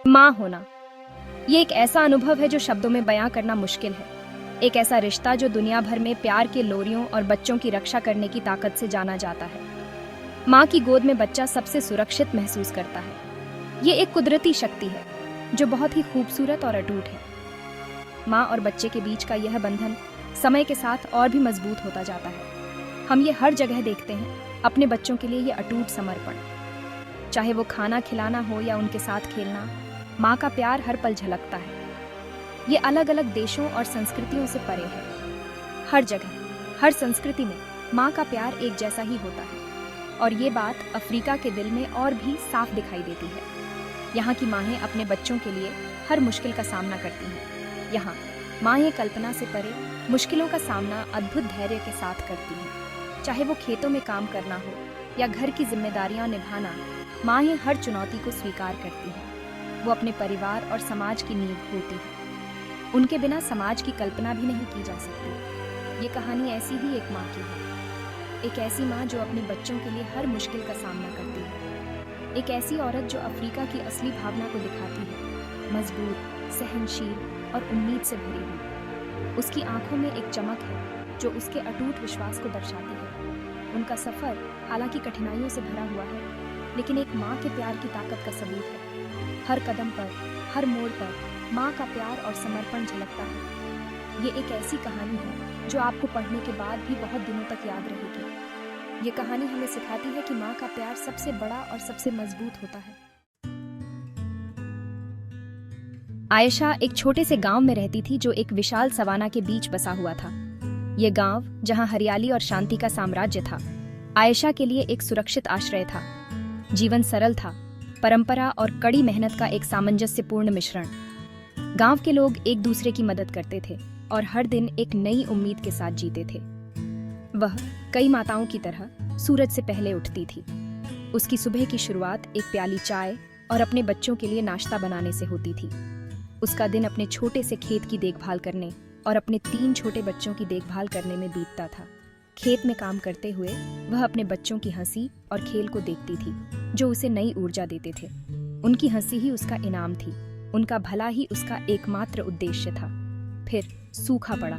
माँ होना, ये एक ऐसा अनुभव है जो शब्दों में बयां करना मुश्किल है। एक ऐसा रिश्ता जो दुनिया भर में प्यार के लोरियों और बच्चों की रक्षा करने की ताकत से जाना जाता है। माँ की गोद में बच्चा सबसे सुरक्षित महसूस करता है। ये एक कुदरती शक्ति है जो बहुत ही खूबसूरत और अटूट है। माँ और बच्चे के बीच का यह बंधन समय के साथ और भी मजबूत होता जाता है। हम ये हर जगह देखते हैं, अपने बच्चों के लिए ये अटूट समर्पण। चाहे वो खाना खिलाना हो या उनके साथ खेलना, माँ का प्यार हर पल झलकता है। ये अलग अलग देशों और संस्कृतियों से परे है। हर जगह, हर संस्कृति में माँ का प्यार एक जैसा ही होता है। और ये बात अफ्रीका के दिल में और भी साफ दिखाई देती है। यहाँ की माहें अपने बच्चों के लिए हर मुश्किल का सामना करती हैं। यहाँ माहें कल्पना से परे मुश्किलों का सामना अद्भुत धैर्य के साथ करती हैं। चाहे वो खेतों में काम करना हो या घर की जिम्मेदारियां निभाना, माहें हर चुनौती को स्वीकार करती हैं। वो अपने परिवार और समाज की नींव होती है। उनके बिना समाज की कल्पना भी नहीं की जा सकती। ये कहानी ऐसी ही एक माँ की है। एक ऐसी माँ जो अपने बच्चों के लिए हर मुश्किल का सामना करती है। एक ऐसी औरत जो अफ्रीका की असली भावना को दिखाती है, मजबूत, सहनशील और उम्मीद से भरी हुई। उसकी आंखों में एक चमक है जो उसके अटूट विश्वास को दर्शाती है। उनका सफर हालांकि कठिनाइयों से भरा हुआ है, लेकिन एक माँ के प्यार की ताकत का सबूत है। हर कदम पर, हर मोड़ पर माँ का प्यार और समर्पण झलकता है। ये एक ऐसी कहानी है जो आपको पढ़ने के बाद भी बहुत दिनों तक याद रहेगी। ये कहानी हमें सिखाती है कि माँ का प्यार सबसे बड़ा और सबसे मजबूत होता है। आयशा एक छोटे से गांव में रहती थी जो एक विशाल सवाना के बीच बसा हुआ था। ये गांव, जहां हरियाली और शांति का साम्राज्य था, आयशा के लिए एक सुरक्षित आश्रय था। जीवन सरल था, परंपरा और कड़ी मेहनत का एक सामंजस्यपूर्ण मिश्रण। गांव के लोग एक दूसरे की मदद करते थे और हर दिन एक नई उम्मीद के साथ जीते थे। वह कई माताओं की तरह सूरज से पहले उठती थी। उसकी सुबह की शुरुआत एक प्याली चाय और अपने बच्चों के लिए नाश्ता बनाने से होती थी। उसका दिन अपने छोटे से खेत की देखभाल करने और अपने 3 छोटे बच्चों की देखभाल करने में बीतता था। खेत में काम करते हुए वह अपने बच्चों की हंसी और खेल को देखती थी, जो उसे नई ऊर्जा देते थे। उनकी हंसी ही उसका इनाम थी, उनका भला ही उसका एकमात्र उद्देश्य था। फिर सूखा पड़ा,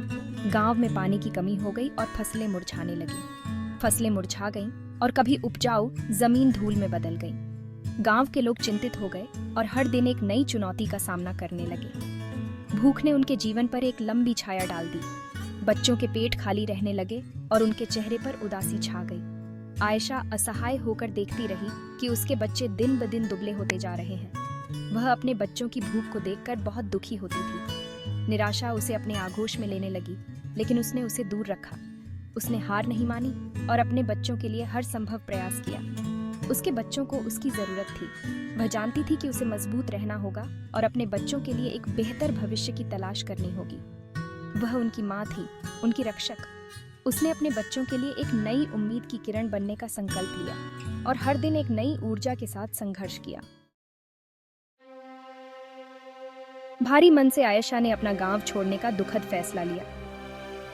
गांव में पानी की कमी हो गई और फसलें मुरझाने लगी। फसलें मुरझा गईं और कभी उपजाऊ जमीन धूल में बदल गई। गांव के लोग चिंतित हो गए और हर दिन एक नई चुनौती का सामना करने लगे। भूख ने उनके जीवन पर एक लंबी छाया डाल दी। बच्चों के पेट खाली रहने लगे और उनके चेहरे पर उदासी छा गई। आयशा असहाय होकर देखती रही कि उसके बच्चे दिन ब दिन दुबले होते जा रहे हैं। वह अपने बच्चों की भूख को देखकर बहुत दुखी होती थी। निराशा उसे अपने आगोश में लेने लगी, लेकिन उसने उसे दूर रखा। उसने हार नहीं मानी और अपने बच्चों के लिए हर संभव प्रयास किया। उसके बच्चों को उसकी जरूरत थी। वह जानती थी कि उसे मजबूत रहना होगा और अपने बच्चों के लिए एक बेहतर भविष्य की तलाश करनी होगी। वह उनकी माँ थी, उनकी रक्षक। उसने अपने बच्चों के लिए एक नई उम्मीद की किरण बनने का संकल्प लिया और हर दिन एक नई ऊर्जा के साथ संघर्ष किया। भारी मन से आयशा ने अपना गांव छोड़ने का दुखद फैसला लिया।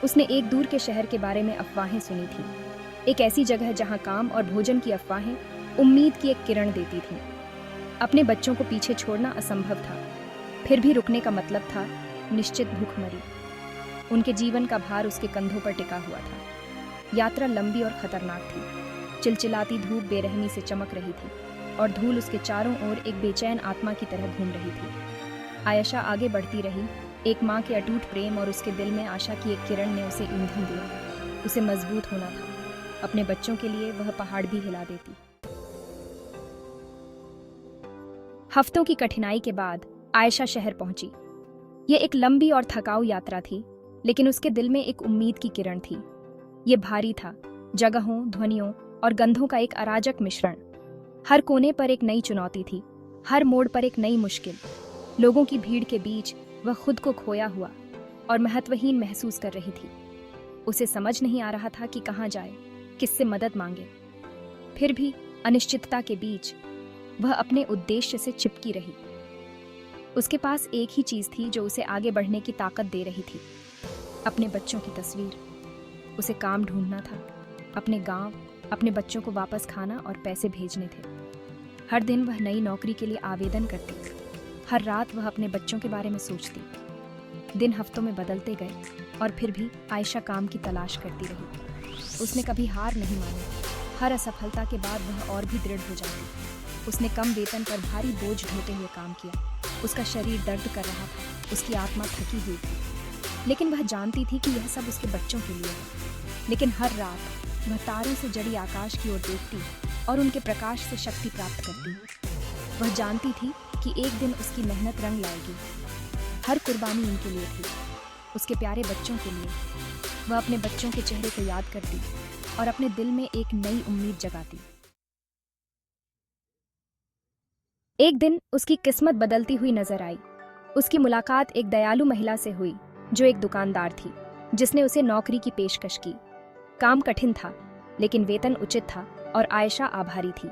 उसने एक दूर के शहर के बारे में अफवाहें सुनी थी, एक ऐसी जगह जहां काम और भोजन की अफवाहें उम्मीद की एक किरण देती थीं। अपने बच्चों को पीछे छोड़ना असंभव था, फिर भी रुकने का मतलब था निश्चित भूखमरी। उनके जीवन का भार उसके कंधों पर टिका हुआ था। यात्रा लंबी और खतरनाक थी। चिलचिलाती धूप बेरहमी से चमक रही थी और धूल उसके चारों ओर एक बेचैन आत्मा की तरह घूम रही थी। आयशा आगे बढ़ती रही। एक माँ के अटूट प्रेम और उसके दिल में आशा की एक किरण ने उसे ईंधन दिया। उसे मजबूत होना था। अपने बच्चों के लिए वह पहाड़ भी हिला देती। हफ्तों की कठिनाई के बाद आयशा शहर पहुंची। यह एक लंबी और थकाऊ यात्रा थी, लेकिन उसके दिल में एक उम्मीद की किरण थी। ये भारी था, जगहों, ध्वनियों और गंधों का एक अराजक मिश्रण। हर कोने पर एक नई चुनौती थी, हर मोड़ पर एक नई मुश्किल। लोगों की भीड़ के बीच वह खुद को खोया हुआ और महत्वहीन महसूस कर रही थी। उसे समझ नहीं आ रहा था कि कहाँ जाए, किससे मदद मांगे। फिर भी अनिश्चितता के बीच वह अपने उद्देश्य से चिपकी रही। उसके पास एक ही चीज थी जो उसे आगे बढ़ने की ताकत दे रही थी, अपने बच्चों की तस्वीर। उसे काम ढूंढना था, अपने गांव, अपने बच्चों को वापस खाना और पैसे भेजने थे। हर दिन वह नई नौकरी के लिए आवेदन करती, हर रात वह अपने बच्चों के बारे में सोचती। दिन हफ्तों में बदलते गए और फिर भी आयशा काम की तलाश करती रही। उसने कभी हार नहीं मानी। हर असफलता के बाद वह और भी दृढ़ हो जाती। उसने कम वेतन पर भारी बोझ ढोते हुए काम किया। उसका शरीर दर्द कर रहा था, उसकी आत्मा थकी हुई थी, लेकिन वह जानती थी कि यह सब उसके बच्चों के लिए है। लेकिन हर रात वह तारों से जड़ी आकाश की ओर देखती और उनके प्रकाश से शक्ति प्राप्त करती। वह जानती थी कि एक दिन उसकी मेहनत रंग लाएगी। हर कुर्बानी उनके लिए थी, उसके प्यारे बच्चों के लिए। वह अपने बच्चों के चेहरे को याद करती और अपने दिल में एक नई उम्मीद जगाती। एक दिन उसकी किस्मत बदलती हुई नजर आई। उसकी मुलाकात एक दयालु महिला से हुई जो एक दुकानदार थी, जिसने उसे नौकरी की पेशकश की। काम कठिन था, लेकिन वेतन उचित था और आयशा आभारी थी।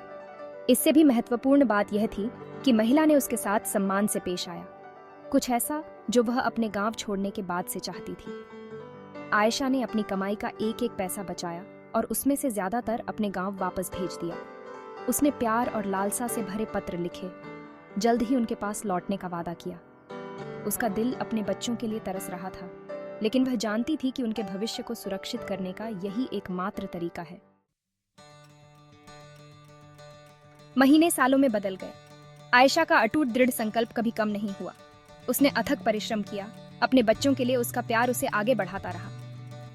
इससे भी महत्वपूर्ण बात यह थी कि महिला ने उसके साथ सम्मान से पेश आया, कुछ ऐसा जो वह अपने गांव छोड़ने के बाद से चाहती थी। आयशा ने अपनी कमाई का एक एक पैसा बचाया और उसमें से ज्यादातर अपने गांव वापस भेज दिया। उसने प्यार और लालसा से भरे पत्र लिखे, जल्द ही उनके पास लौटने का वादा किया। उसका दिल अपने बच्चों के लिए तरस रहा था, लेकिन वह जानती थी कि उनके भविष्य को सुरक्षित करने का यही एकमात्र तरीका है। महीने सालों में बदल गए। आयशा का अटूट दृढ़ संकल्प कभी कम नहीं हुआ। उसने अथक परिश्रम किया, अपने बच्चों के लिए उसका प्यार उसे आगे बढ़ाता रहा।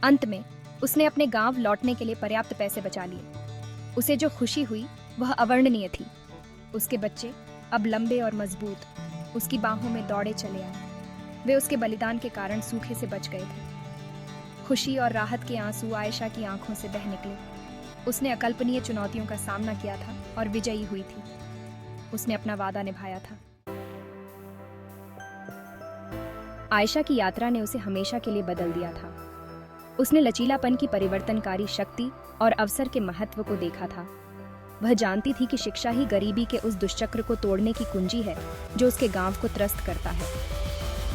अंत में उसने अपने गांव लौटने के लिए पर्याप्त पैसे बचा लिए। उसे जो खुशी हुई वह अवर्णनीय थी। उसके बच्चे अब लंबे और मजबूत उसकी बाहों में दौड़े चले आए। वे उसके बलिदान के कारण सूखे से बच गए थे। खुशी और राहत के आंसू आयशा की आंखों से बह निकले। उसने अकल्पनीय चुनौतियों का सामना किया था और विजयी हुई थी। उसने अपना वादा निभाया था। आयशा की यात्रा ने उसे हमेशा के लिए बदल दिया था। उसने लचीलापन की परिवर्तनकारी शक्ति और अवसर के महत्व को देखा था। वह जानती थी कि शिक्षा ही गरीबी के उस दुष्चक्र को तोड़ने की कुंजी है जो उसके गांव को त्रस्त करता है।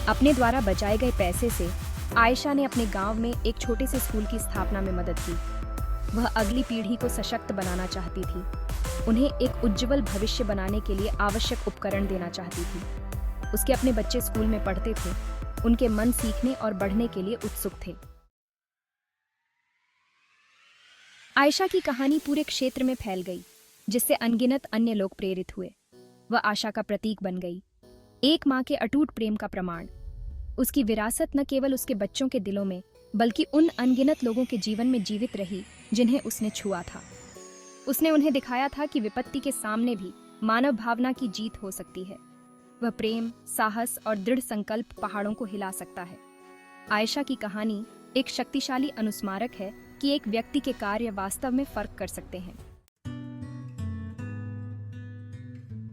अपने द्वारा बचाए गए पैसे से आयशा ने अपने गांव में एक छोटे से स्कूल की स्थापना में मदद की। वह अगली पीढ़ी को सशक्त बनाना चाहती थी, उन्हें एक उज्जवल भविष्य बनाने के लिए आवश्यक उपकरण देना चाहती थी। उसके अपने बच्चे स्कूल में पढ़ते थे, उनके मन सीखने और बढ़ने के लिए उत्सुक थे। आयशा की कहानी पूरे क्षेत्र में फैल गई, जिससे अनगिनत अन्य लोग प्रेरित हुए। वह आशा का प्रतीक बन गई, एक माँ के अटूट प्रेम का प्रमाण। उसकी विरासत न केवल उसके बच्चों के दिलों में, बल्कि उन अनगिनत लोगों के जीवन में जीवित रही जिन्हें उसने छुआ था। उसने उन्हें दिखाया था कि विपत्ति के सामने भी मानव भावना की जीत हो सकती है। वह प्रेम, साहस और दृढ़ संकल्प पहाड़ों को हिला सकता है। आयशा की कहानी एक शक्तिशाली अनुस्मारक है कि एक व्यक्ति के कार्य वास्तव में फर्क कर सकते हैं।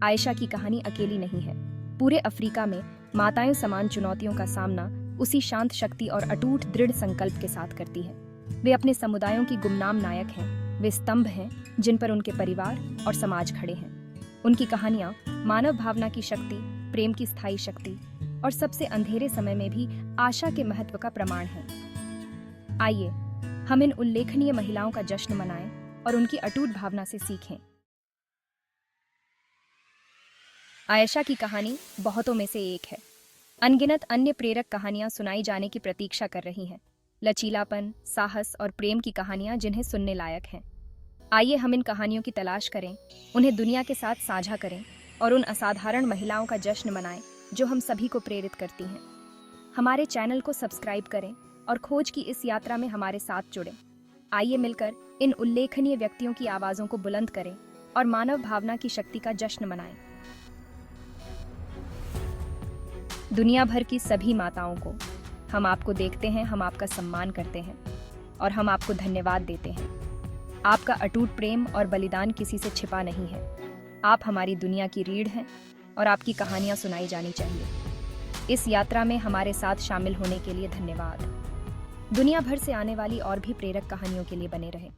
आयशा की कहानी अकेली नहीं है। पूरे अफ्रीका में माताएं समान चुनौतियों का सामना उसी शांत शक्ति और अटूट दृढ़ संकल्प के साथ करती हैं। वे अपने समुदायों की गुमनाम नायक हैं। वे स्तंभ हैं जिन पर उनके परिवार और समाज खड़े हैं। उनकी कहानियां मानव भावना की शक्ति, प्रेम की स्थायी शक्ति और सबसे अंधेरे समय में भी आशा के महत्व का प्रमाण है। आइए हम इन उल्लेखनीय महिलाओं का जश्न मनाएं और उनकी अटूट भावना से सीखें। आयशा की कहानी बहुतों में से एक है। अनगिनत अन्य प्रेरक कहानियां सुनाई जाने की प्रतीक्षा कर रही हैं। लचीलापन, साहस और प्रेम की कहानियां जिन्हें सुनने लायक हैं। आइए हम इन कहानियों की तलाश करें, उन्हें दुनिया के साथ साझा करें और उन असाधारण महिलाओं का जश्न मनाएं जो हम सभी को प्रेरित करती हैं। हमारे चैनल को सब्सक्राइब करें और खोज की इस यात्रा में हमारे साथ जुड़ें। आइए मिलकर इन उल्लेखनीय व्यक्तियों की आवाज़ों को बुलंद करें और मानव भावना की शक्ति का जश्न मनाएं। दुनिया भर की सभी माताओं को हम आपको देखते हैं, हम आपका सम्मान करते हैं और हम आपको धन्यवाद देते हैं। आपका अटूट प्रेम और बलिदान किसी से छिपा नहीं है। आप हमारी दुनिया की रीढ़ हैं और आपकी कहानियां सुनाई जानी चाहिए। इस यात्रा में हमारे साथ शामिल होने के लिए धन्यवाद। दुनिया भर से आने वाली और भी प्रेरक कहानियों के लिए बने रहें।